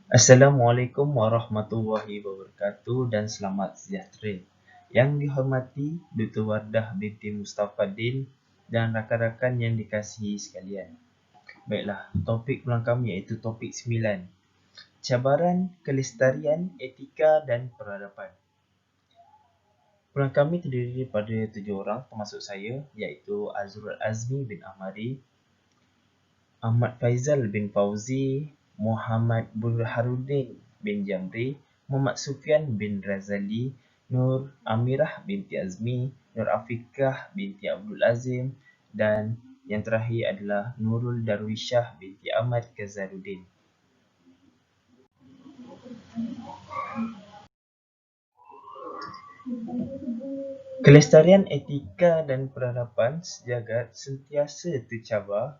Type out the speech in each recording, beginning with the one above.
Assalamualaikum warahmatullahi wabarakatuh dan selamat sejahtera. Yang dihormati Dr. Wardah binti Mustafaddin dan rakan-rakan yang dikasihi sekalian. Baiklah, topik ulang kami iaitu topik 9. Cabaran kelestarian, etika dan peradaban. Ulang kami terdiri daripada 7 orang termasuk saya iaitu Azrul Azmi bin Ahmadi, Ahmad Faizal bin Fauzi, Muhammad Burhanuddin bin Jamri, Muhammad Sufyan bin Razali, Nur Amirah binti Azmi, Nur Afiqah binti Abdul Azim dan yang terakhir adalah Nurul Darwishah binti Ahmad Kazaluddin. Kelestarian etika dan peradaban sejagat sentiasa tercabar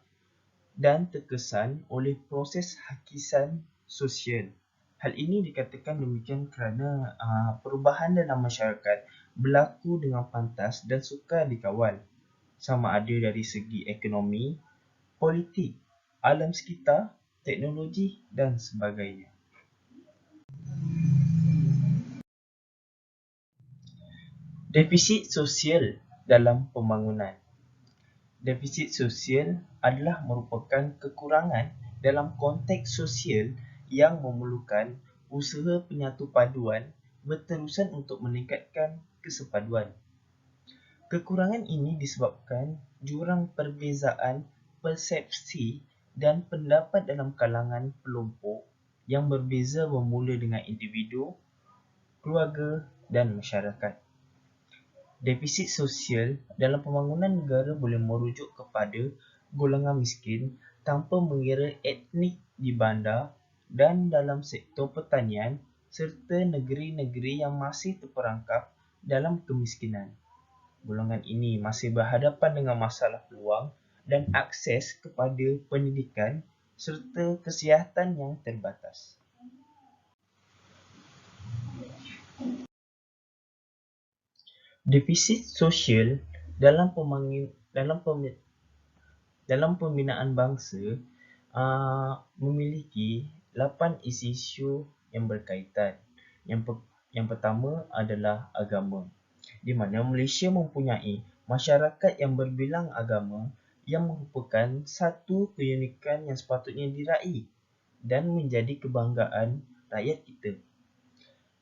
dan terkesan oleh proses hakisan sosial. Hal ini dikatakan demikian kerana perubahan dalam masyarakat berlaku dengan pantas dan sukar dikawal, sama ada dari segi ekonomi, politik, alam sekitar, teknologi dan sebagainya. Defisit sosial dalam pembangunan. Defisit sosial adalah merupakan kekurangan dalam konteks sosial yang memerlukan usaha penyatu paduan berterusan untuk meningkatkan kesepaduan. Kekurangan ini disebabkan jurang perbezaan persepsi dan pendapat dalam kalangan kelompok yang berbeza bermula dengan individu, keluarga dan masyarakat. Defisit sosial dalam pembangunan negara boleh merujuk kepada golongan miskin tanpa mengira etnik di bandar dan dalam sektor pertanian serta negeri-negeri yang masih terperangkap dalam kemiskinan. Golongan ini masih berhadapan dengan masalah peluang dan akses kepada pendidikan serta kesihatan yang terbatas. Defisit sosial dalam pembinaan bangsa memiliki 8 isu yang berkaitan. Yang pertama adalah agama, di mana Malaysia mempunyai masyarakat yang berbilang agama yang merupakan satu keunikan yang sepatutnya diraih dan menjadi kebanggaan rakyat kita.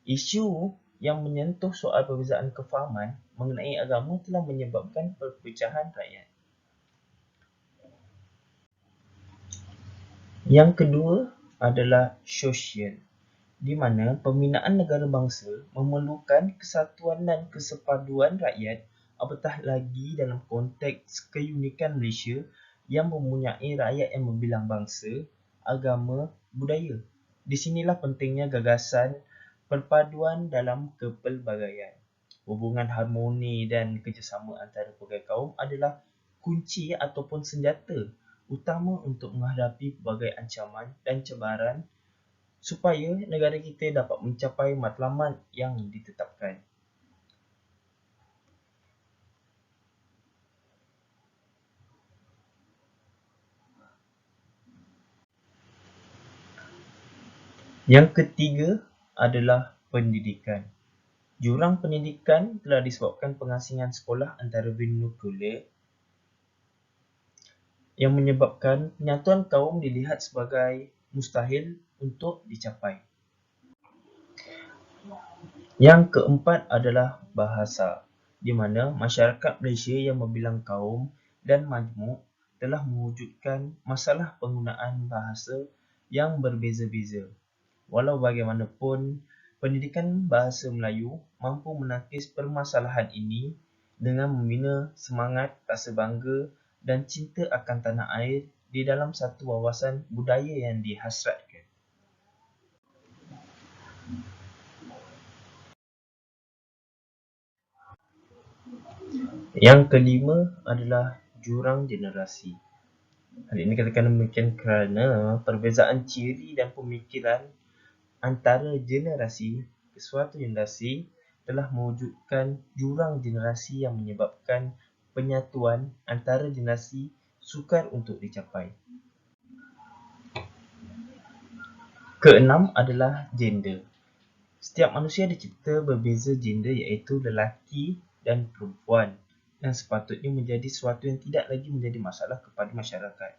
Isu yang menyentuh soal perbezaan kefahaman mengenai agama telah menyebabkan perpecahan rakyat. Yang kedua adalah sosial, di mana pembinaan negara bangsa memerlukan kesatuan dan kesepaduan rakyat, apatah lagi dalam konteks keunikan Malaysia yang mempunyai rakyat yang berbilang bangsa, agama, budaya. Di sinilah pentingnya gagasan perpaduan dalam kepelbagaian. Hubungan harmoni dan kerjasama antara pelbagai kaum adalah kunci ataupun senjata utama untuk menghadapi pelbagai ancaman dan cabaran supaya negara kita dapat mencapai matlamat yang ditetapkan. Yang ketiga adalah pendidikan. Jurang pendidikan telah disebabkan pengasingan sekolah antara vernakular yang menyebabkan penyatuan kaum dilihat sebagai mustahil untuk dicapai. Yang keempat adalah bahasa, di mana masyarakat Malaysia yang berbilang kaum dan majmuk telah mewujudkan masalah penggunaan bahasa yang berbeza-beza. Walau bagaimanapun, pendidikan bahasa Melayu mampu menangkis permasalahan ini dengan membina semangat, rasa bangga dan cinta akan tanah air di dalam satu wawasan budaya yang dihasratkan. Yang kelima adalah jurang generasi. Hal ini katakan demikian kerana perbezaan ciri dan pemikiran antara generasi ke suatu generasi telah mewujudkan jurang generasi yang menyebabkan penyatuan antara generasi sukar untuk dicapai. Keenam adalah gender. Setiap manusia dicipta berbeza gender iaitu lelaki dan perempuan yang sepatutnya menjadi sesuatu yang tidak lagi menjadi masalah kepada masyarakat.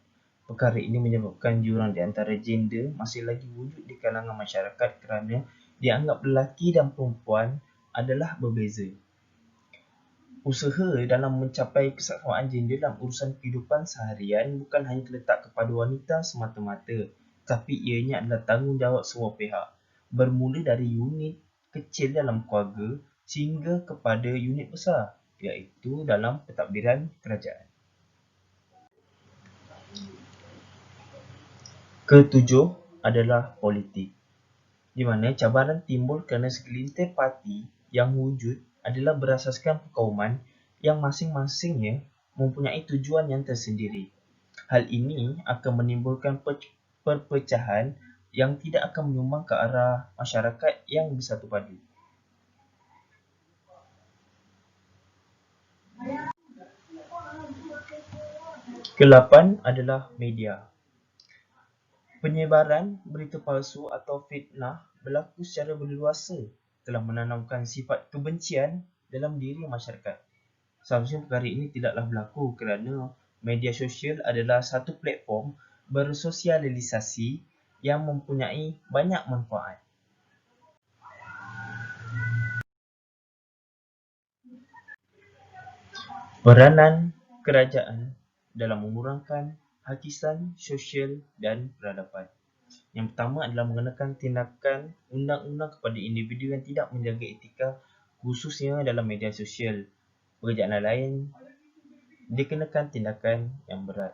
Perkara ini menyebabkan jurang di antara gender masih lagi wujud di kalangan masyarakat kerana dianggap lelaki dan perempuan adalah berbeza. Usaha dalam mencapai kesetaraan gender dalam urusan kehidupan seharian bukan hanya terletak kepada wanita semata-mata, tapi ianya adalah tanggungjawab semua pihak, bermula dari unit kecil dalam keluarga sehingga kepada unit besar, iaitu dalam pentadbiran kerajaan. Ketujuh adalah politik, di mana cabaran timbul kerana segelintir parti yang wujud adalah berasaskan perkauman yang masing-masingnya mempunyai tujuan yang tersendiri. Hal ini akan menimbulkan perpecahan yang tidak akan menyumbang ke arah masyarakat yang bersatu padu. Kelapan adalah media. Penyebaran berita palsu atau fitnah berlaku secara berleluasa telah menanamkan sifat kebencian dalam diri masyarakat. Seharusnya perkara ini tidaklah berlaku kerana media sosial adalah satu platform bersosialisasi yang mempunyai banyak manfaat. Peranan kerajaan dalam mengurangkan hakisan sosial dan peradaban. Yang pertama adalah mengenakan tindakan undang-undang kepada individu yang tidak menjaga etika khususnya dalam media sosial. Pekerjaan lain dikenakan tindakan yang berat.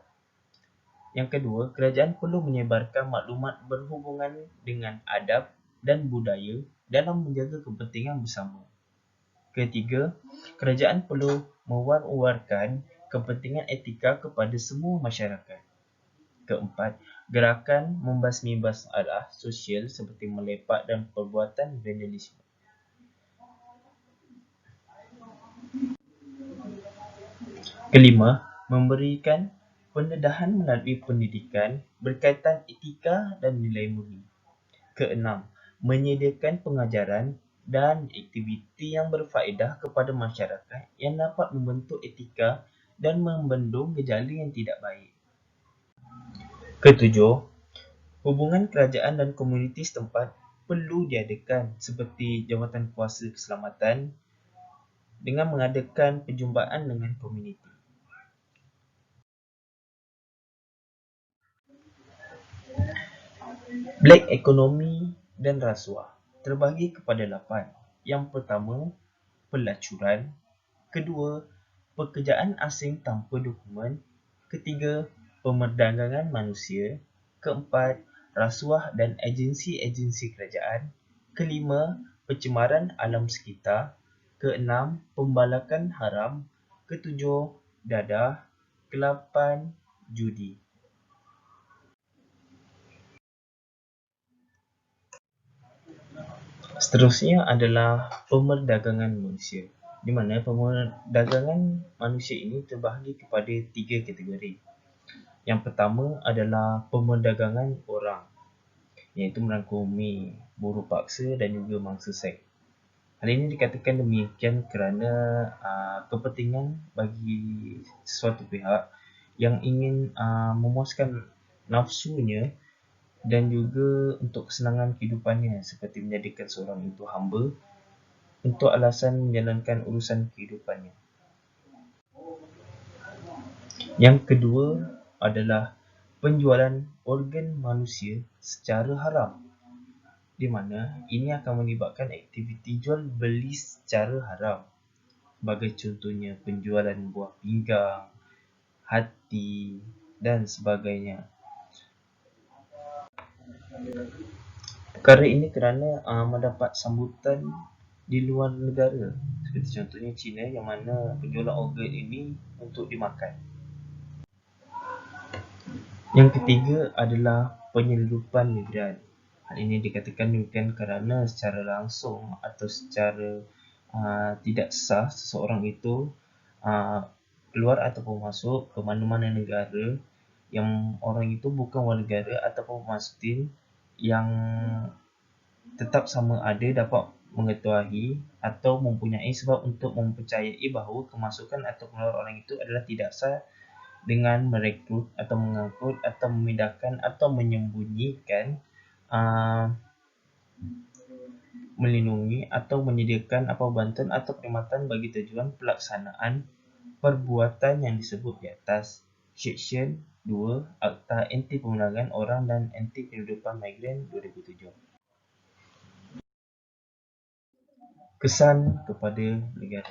Yang kedua, kerajaan perlu menyebarkan maklumat berhubungan dengan adab dan budaya dalam menjaga kepentingan bersama. Ketiga, kerajaan perlu mewar-warkan kepentingan etika kepada semua masyarakat. Keempat, gerakan membasmi masalah sosial seperti melepak dan perbuatan vandalisme. Kelima, memberikan pendedahan melalui pendidikan berkaitan etika dan nilai murni. Keenam, menyediakan pengajaran dan aktiviti yang berfaedah kepada masyarakat yang dapat membentuk etika dan membendung gejala yang tidak baik. Ketujuh, hubungan kerajaan dan komuniti setempat perlu diadakan seperti jawatan kuasa keselamatan dengan mengadakan perjumpaan dengan komuniti. Black ekonomi dan rasuah terbahagi kepada 8. Yang pertama, pelacuran. Kedua, pekerjaan asing tanpa dokumen. Ketiga, pemerdagangan manusia. Keempat, rasuah dan agensi-agensi kerajaan. Kelima, pencemaran alam sekitar. Keenam, pembalakan haram. Ketujuh, dadah. Kelapan, judi. Seterusnya adalah pemerdagangan manusia, di mana pemerdagangan manusia ini terbahagi kepada 3 kategori. Yang pertama adalah pemerdagangan orang, iaitu merangkumi buruh paksa dan juga mangsa seks. Hal ini dikatakan demikian kerana kepentingan bagi sesuatu pihak yang ingin memuaskan nafsunya dan juga untuk kesenangan kehidupannya seperti menjadikan seorang itu hamba untuk alasan menjalankan urusan kehidupannya. Yang kedua adalah penjualan organ manusia secara haram, di mana ini akan melibatkan aktiviti jual beli secara haram, sebagai contohnya penjualan buah pinggang, hati dan sebagainya. Perkara ini kerana mendapat sambutan di luar negara, seperti contohnya China yang mana penjualan organ ini untuk dimakan. Yang ketiga adalah penyelundupan migran. Hal ini dikatakan demikian kerana secara langsung atau secara tidak sah seseorang itu keluar ataupun masuk ke mana-mana negara yang orang itu bukan warga negara ataupun pemasukin yang tetap sama ada dapat mengetahui atau mempunyai sebab untuk mempercayai bahawa kemasukan atau pengeluaran orang itu adalah tidak sah dengan merekrut atau mengangkut atau memindahkan atau menyembunyikan, uh, melindungi atau menyediakan apa bantuan atau perkhidmatan bagi tujuan pelaksanaan perbuatan yang disebut di atas. Seksyen 2 Akta Anti Perundangan Orang dan Anti Penyeludupan Migran 2007. Kesan kepada negara.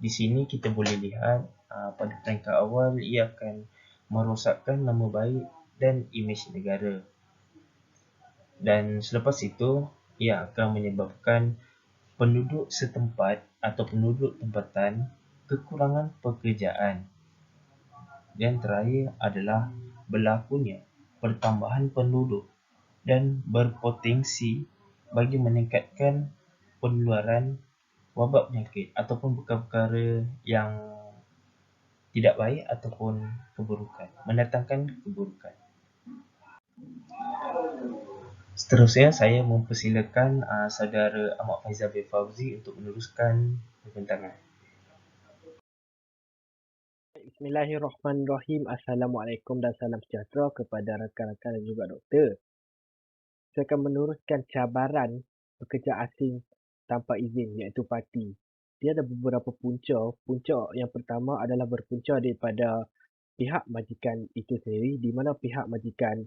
Di sini kita boleh lihat pada peringkat awal ia akan merosakkan nama baik dan imej negara. Dan selepas itu ia akan menyebabkan penduduk setempat atau penduduk tempatan kekurangan pekerjaan. Dan terakhir adalah berlakunya pertambahan penduduk dan berpotensi bagi meningkatkan penularan wabak penyakit ataupun perkara-perkara yang tidak baik ataupun keburukan, mendatangkan keburukan. Seterusnya saya mempersilakan saudara Ahmad Faizal bin Fauzi untuk meneruskan perbincangan. Bismillahirrahmanirrahim. Assalamualaikum dan salam sejahtera kepada rakan-rakan dan juga doktor. Saya akan meneruskan cabaran pekerja asing tanpa izin iaitu parti. Dia ada beberapa punca. Punca yang pertama adalah berpunca daripada pihak majikan itu sendiri, di mana pihak majikan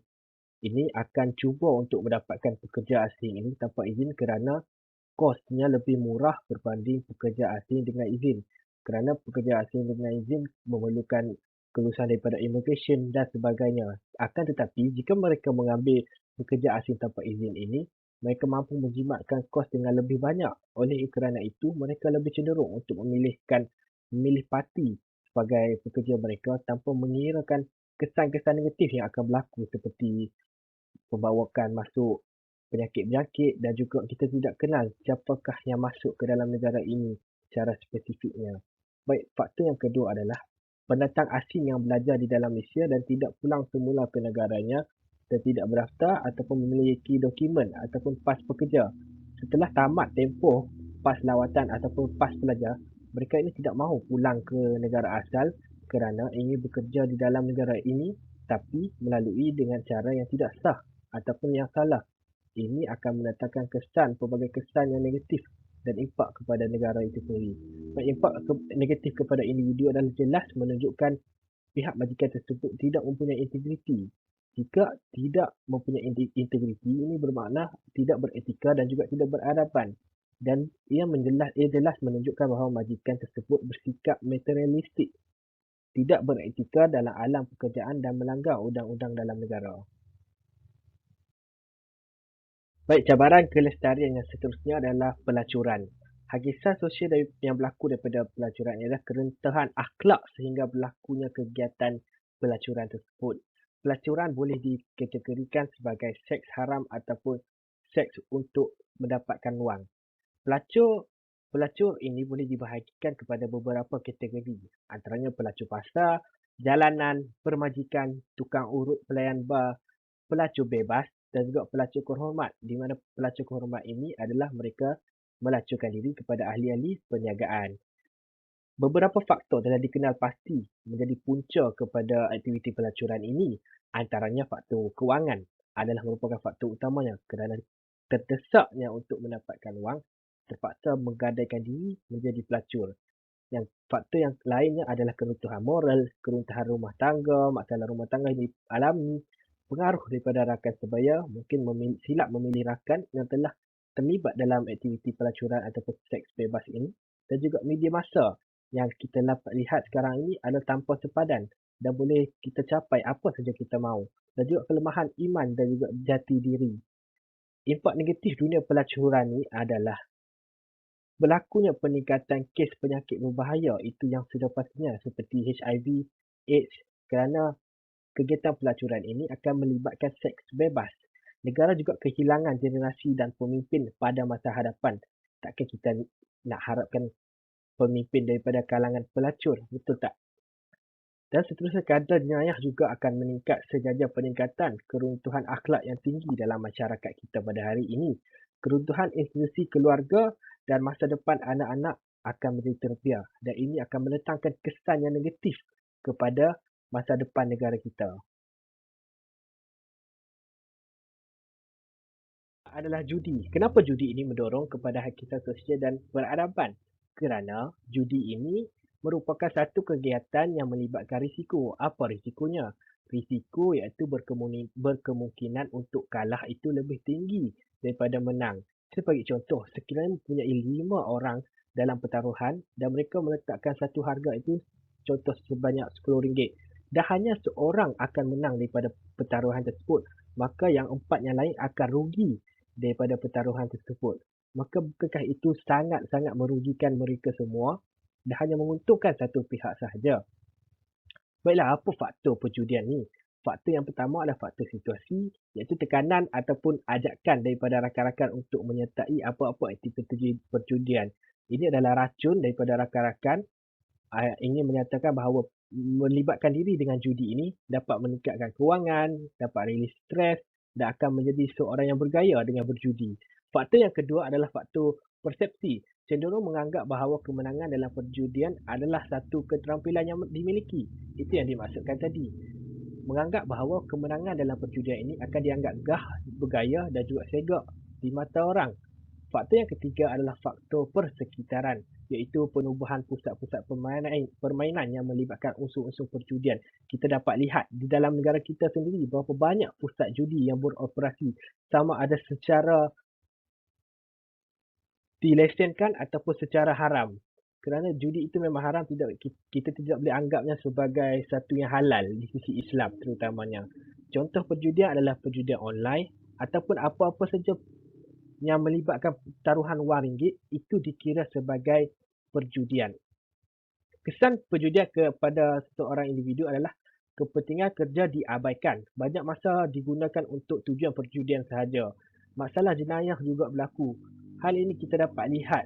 ini akan cuba untuk mendapatkan pekerja asing ini tanpa izin kerana kosnya lebih murah berbanding pekerja asing dengan izin. Kerana pekerja asing dengan izin memerlukan kelulusan daripada immigration dan sebagainya. Akan tetapi, jika mereka mengambil pekerja asing tanpa izin ini, mereka mampu menjimatkan kos dengan lebih banyak. Oleh kerana itu, mereka lebih cenderung untuk memilih parti sebagai pekerja mereka tanpa mengirakan kesan-kesan negatif yang akan berlaku seperti pembawakan masuk penyakit-penyakit dan juga kita tidak kenal siapakah yang masuk ke dalam negara ini secara spesifiknya. Baik, faktor yang kedua adalah pendatang asing yang belajar di dalam Malaysia dan tidak pulang semula ke negaranya dan tidak berdaftar ataupun memiliki dokumen ataupun pas pekerja. Setelah tamat tempoh pas lawatan ataupun pas pelajar, mereka ini tidak mahu pulang ke negara asal kerana ingin bekerja di dalam negara ini tapi melalui dengan cara yang tidak sah ataupun yang salah. Ini akan mendatangkan kesan, pelbagai kesan yang negatif dan impak kepada negara itu sendiri. Impak negatif kepada individu adalah jelas menunjukkan pihak majikan tersebut tidak mempunyai integriti. Jika tidak mempunyai integriti, ini bermakna tidak beretika dan juga tidak beradaban. Dan ia jelas menunjukkan bahawa majikan tersebut bersikap materialistik, tidak beretika dalam alam pekerjaan dan melanggar undang-undang dalam negara. Baik, cabaran kelestarian yang seterusnya adalah pelacuran. Hakikat sosial yang berlaku daripada pelacuran ialah kerentahan akhlak sehingga berlakunya kegiatan pelacuran tersebut. Pelacuran boleh dikategorikan sebagai seks haram ataupun seks untuk mendapatkan wang. Pelacur ini boleh dibahagikan kepada beberapa kategori. Antaranya pelacur pasar, jalanan, permajikan, tukang urut, pelayan bar, pelacur bebas dan juga pelacur kehormat, di mana pelacur kehormat ini adalah mereka melacurkan diri kepada ahli-ahli perniagaan. Beberapa faktor telah dikenal pasti menjadi punca kepada aktiviti pelacuran ini. Antaranya faktor kewangan adalah merupakan faktor utamanya kerana terdesaknya untuk mendapatkan wang terpaksa menggadaikan diri menjadi pelacur. Yang faktor yang lainnya adalah keruntuhan moral, keruntuhan rumah tangga, masalah rumah tangga yang dialami, pengaruh daripada rakan sebaya, mungkin silap memilih rakan yang telah terlibat dalam aktiviti pelacuran ataupun seks bebas ini, dan juga media massa yang kita dapat lihat sekarang ini adalah tanpa sepadan dan boleh kita capai apa saja kita mahu, dan juga kelemahan iman dan juga jati diri. Impak negatif dunia pelacuran ini adalah berlakunya peningkatan kes penyakit berbahaya itu yang sudah pastinya seperti HIV, AIDS kerana kegiatan pelacuran ini akan melibatkan seks bebas. Negara juga kehilangan generasi dan pemimpin pada masa hadapan. Takkan kita nak harapkan pemimpin daripada kalangan pelacur, betul tak? Dan seterusnya, kadar jenayah juga akan meningkat sejajar peningkatan keruntuhan akhlak yang tinggi dalam masyarakat kita pada hari ini. Keruntuhan institusi keluarga dan masa depan anak-anak akan menjadi terbiar, dan ini akan mendatangkan kesan yang negatif kepada masa depan negara kita. Adalah judi. Kenapa judi ini mendorong kepada hakikat sosial dan peradaban? Kerana judi ini merupakan satu kegiatan yang melibatkan risiko. Apa risikonya? Risiko iaitu berkemungkinan untuk kalah itu lebih tinggi daripada menang. Sebagai contoh, sekiranya mempunyai 5 orang dalam pertaruhan dan mereka meletakkan satu harga itu, contoh sebanyak RM10, dan hanya seorang akan menang daripada pertaruhan tersebut, maka yang 4 yang lain akan rugi daripada pertaruhan tersebut. Maka bukankah itu sangat-sangat merugikan mereka semua dan hanya menguntungkan satu pihak sahaja? Baiklah, apa faktor perjudian ni? Faktor yang pertama adalah faktor situasi, iaitu tekanan ataupun ajakan daripada rakan-rakan untuk menyertai apa-apa aktiviti perjudian. Ini adalah racun daripada rakan-rakan ingin menyatakan bahawa melibatkan diri dengan judi ini dapat meningkatkan kewangan, dapat rilis stres dan akan menjadi seorang yang bergaya dengan berjudi. Faktor yang kedua adalah faktor persepsi. Cenderung menganggap bahawa kemenangan dalam perjudian adalah satu keterampilan yang dimiliki. Itu yang dimaksudkan tadi. Menganggap bahawa kemenangan dalam perjudian ini akan dianggap gah, bergaya dan juga segak di mata orang. Faktor yang ketiga adalah faktor persekitaran, iaitu penubuhan pusat-pusat permainan yang melibatkan unsur-unsur perjudian. Kita dapat lihat di dalam negara kita sendiri berapa banyak pusat judi yang beroperasi, sama ada secara dilesenkan ataupun secara haram. Kerana judi itu memang haram, kita tidak boleh anggapnya sebagai satu yang halal di sisi Islam terutamanya. Contoh perjudian adalah perjudian online ataupun apa-apa saja yang melibatkan taruhan wang ringgit itu dikira sebagai perjudian. Kesan perjudian kepada seseorang individu adalah kepentingan kerja diabaikan. Banyak masa digunakan untuk tujuan perjudian sahaja. Masalah jenayah juga berlaku. Hal ini kita dapat lihat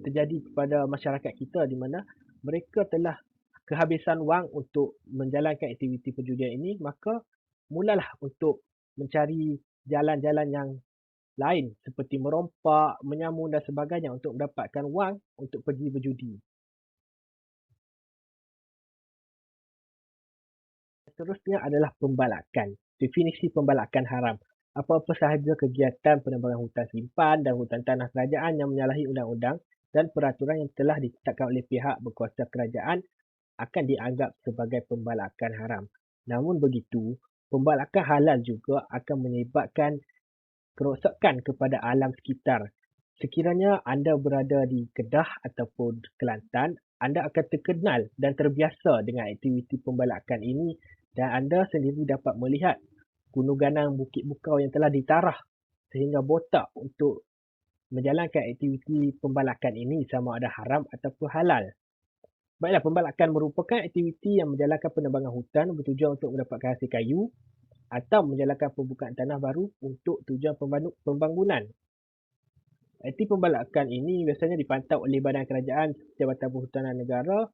terjadi kepada masyarakat kita di mana mereka telah kehabisan wang untuk menjalankan aktiviti perjudian ini, maka mulalah untuk mencari jalan-jalan yang lain seperti merompak, menyamun dan sebagainya untuk mendapatkan wang untuk pergi berjudi. Seterusnya adalah pembalakan. Definisi pembalakan haram. Apa-apa sahaja kegiatan penebangan hutan simpan dan hutan tanah kerajaan yang menyalahi undang-undang dan peraturan yang telah ditetapkan oleh pihak berkuasa kerajaan akan dianggap sebagai pembalakan haram. Namun begitu, pembalakan halal juga akan menyebabkan kerosakan kepada alam sekitar. Sekiranya anda berada di Kedah ataupun Kelantan, anda akan terkenal dan terbiasa dengan aktiviti pembalakan ini dan anda sendiri dapat melihat gunung ganang Bukit Bukau yang telah ditarah sehingga botak untuk menjalankan aktiviti pembalakan ini sama ada haram ataupun halal. Baiklah, pembalakan merupakan aktiviti yang menjalankan penebangan hutan bertujuan untuk mendapatkan hasil kayu atau menjalankan pembukaan tanah baru untuk tujuan pembangunan. Aktiviti pembalakan ini biasanya dipantau oleh badan kerajaan Jabatan Perhutanan Negara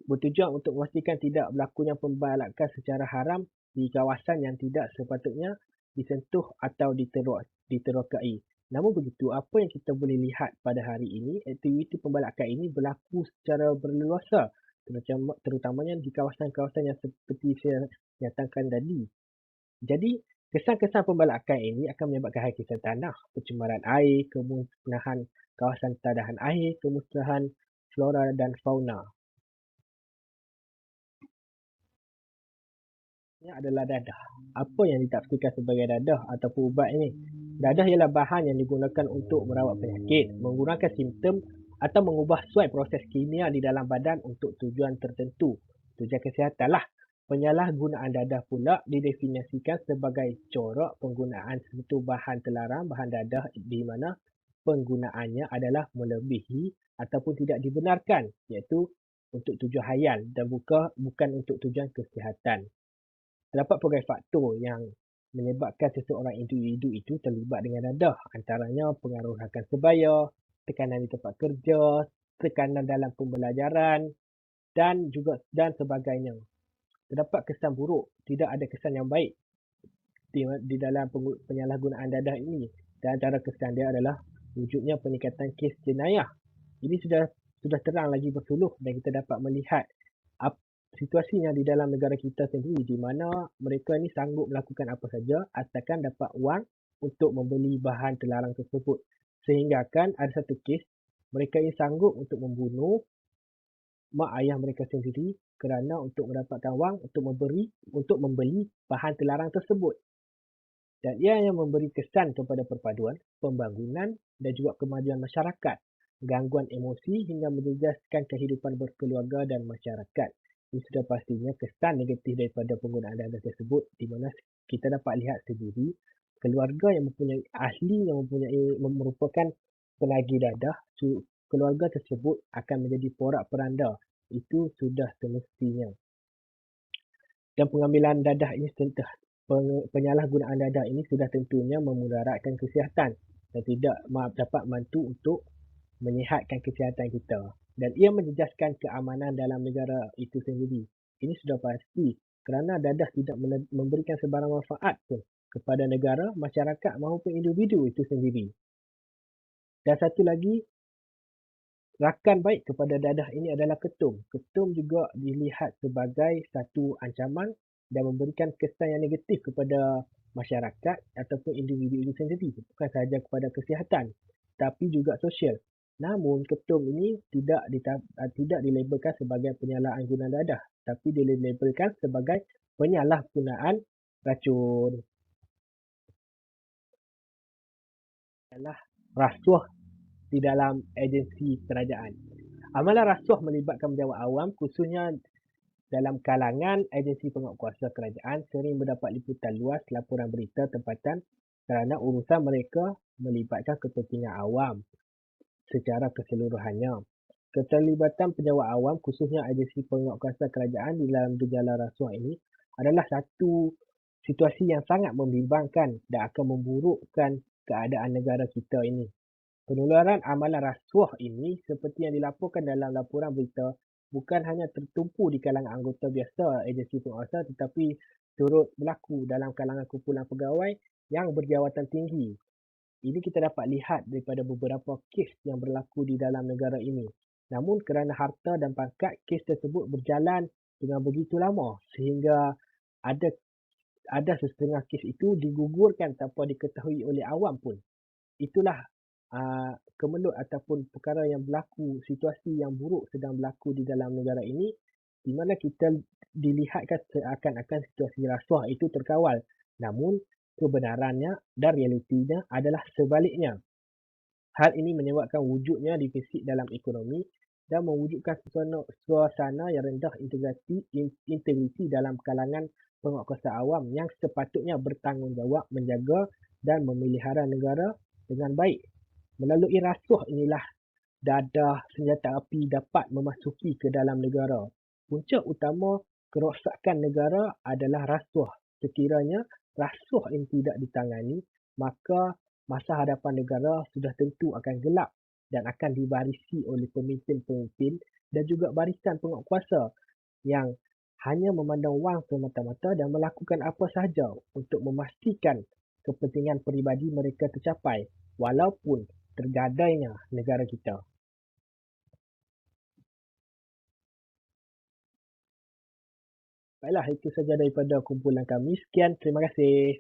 bertujuan untuk memastikan tidak berlakunya pembalakan secara haram di kawasan yang tidak sepatutnya disentuh atau diterokai. Namun begitu, apa yang kita boleh lihat pada hari ini, aktiviti pembalakan ini berlaku secara berleluasa, terutamanya di kawasan-kawasan yang seperti saya nyatakan tadi. Jadi, kesan-kesan pembalakan ini akan menyebabkan hakikat tanah, pencemaran air, kemusnahan kawasan tadahan air, kemusnahan flora dan fauna. Ini adalah dadah. Apa yang ditafsirkan sebagai dadah ataupun ubat ini? Dadah ialah bahan yang digunakan untuk merawat penyakit, mengurangkan simptom atau mengubah suai proses kimia di dalam badan untuk tujuan tertentu. Tujuan kesihatan lah. Penyalahgunaan dadah pula didefinisikan sebagai corak penggunaan sesuatu bahan terlarang, bahan dadah di mana penggunaannya adalah melebihi ataupun tidak dibenarkan, iaitu untuk tujuan hayal dan bukan untuk tujuan kesihatan. Terdapat pelbagai faktor yang menyebabkan seseorang individu itu terlibat dengan dadah, antaranya pengaruh rakan sebaya, tekanan di tempat kerja, tekanan dalam pembelajaran dan sebagainya. Terdapat kesan buruk, tidak ada kesan yang baik di dalam penyalahgunaan dadah ini. Dan antara kesan dia adalah wujudnya peningkatan kes jenayah. Ini sudah terang lagi bersuluh dan kita dapat melihat situasinya di dalam negara kita sendiri di mana mereka ini sanggup melakukan apa saja asalkan dapat wang untuk membeli bahan terlarang tersebut. Sehingga kan ada satu kes mereka ini sanggup untuk membunuh mak ayah mereka sendiri kerana untuk mendapatkan wang untuk membeli bahan terlarang tersebut. Dan ia yang memberi kesan kepada perpaduan, pembangunan dan juga kemajuan masyarakat, gangguan emosi hingga menjejaskan kehidupan berkeluarga dan masyarakat. Ini sudah pastinya kesan negatif daripada penggunaan dana tersebut di mana kita dapat lihat sendiri keluarga yang mempunyai ahli yang merupakan penagih dadah, keluarga tersebut akan menjadi porak-poranda. Itu sudah semestinya. Dan pengambilan dadah ini penyalahgunaan dadah ini sudah tentunya memudaratkan kesihatan dan tidak dapat membantu untuk menyihatkan kesihatan kita. Dan ia menjejaskan keamanan dalam negara itu sendiri. Ini sudah pasti kerana dadah tidak memberikan sebarang manfaat pun kepada negara, masyarakat maupun individu itu sendiri. Dan satu lagi, rakan baik kepada dadah ini adalah ketum. Ketum juga dilihat sebagai satu ancaman dan memberikan kesan yang negatif kepada masyarakat ataupun individu itu sendiri. Bukan sahaja kepada kesihatan, tapi juga sosial. Namun, ketum ini tidak dilabelkan sebagai penyalahgunaan dadah, tapi dilabelkan sebagai penyalahgunaan racun. Adalah rasuah di dalam agensi kerajaan. Amalan rasuah melibatkan pejabat awam khususnya dalam kalangan agensi penguatkuasa kerajaan sering mendapat liputan luas laporan berita tempatan kerana urusan mereka melibatkan kepentingan awam secara keseluruhannya. Keterlibatan pejabat awam khususnya agensi penguatkuasa kerajaan di dalam gejala rasuah ini adalah satu situasi yang sangat membimbangkan dan akan memburukkan keadaan negara kita ini. Penularan amalan rasuah ini seperti yang dilaporkan dalam laporan berita bukan hanya tertumpu di kalangan anggota biasa agensi penguasa tetapi turut berlaku dalam kalangan kumpulan pegawai yang berjawatan tinggi. Ini kita dapat lihat daripada beberapa kes yang berlaku di dalam negara ini. Namun kerana harta dan pangkat, kes tersebut berjalan dengan begitu lama sehingga ada setengah kes itu digugurkan tanpa diketahui oleh awam pun. Itulah kemelut ataupun perkara yang berlaku, situasi yang buruk sedang berlaku di dalam negara ini di mana kita dilihatkan seakan-akan situasi rasuah itu terkawal. Namun kebenarannya dan realitinya adalah sebaliknya. Hal ini menyebabkan wujudnya defisit dalam ekonomi dan mewujudkan suasana yang rendah integriti dalam kalangan penguatkuasa awam yang sepatutnya bertanggungjawab menjaga dan memelihara negara dengan baik. Melalui rasuah inilah dadah senjata api dapat memasuki ke dalam negara. Punca utama kerosakan negara adalah rasuah. Sekiranya rasuah ini tidak ditangani, maka masa hadapan negara sudah tentu akan gelap dan akan dibarisi oleh pemimpin-pemimpin dan juga barisan penguatkuasa yang hanya memandang wang semata-mata dan melakukan apa sahaja untuk memastikan kepentingan peribadi mereka tercapai walaupun tergadainya negara kita. Baiklah, itu saja daripada kumpulan kami. Sekian, terima kasih.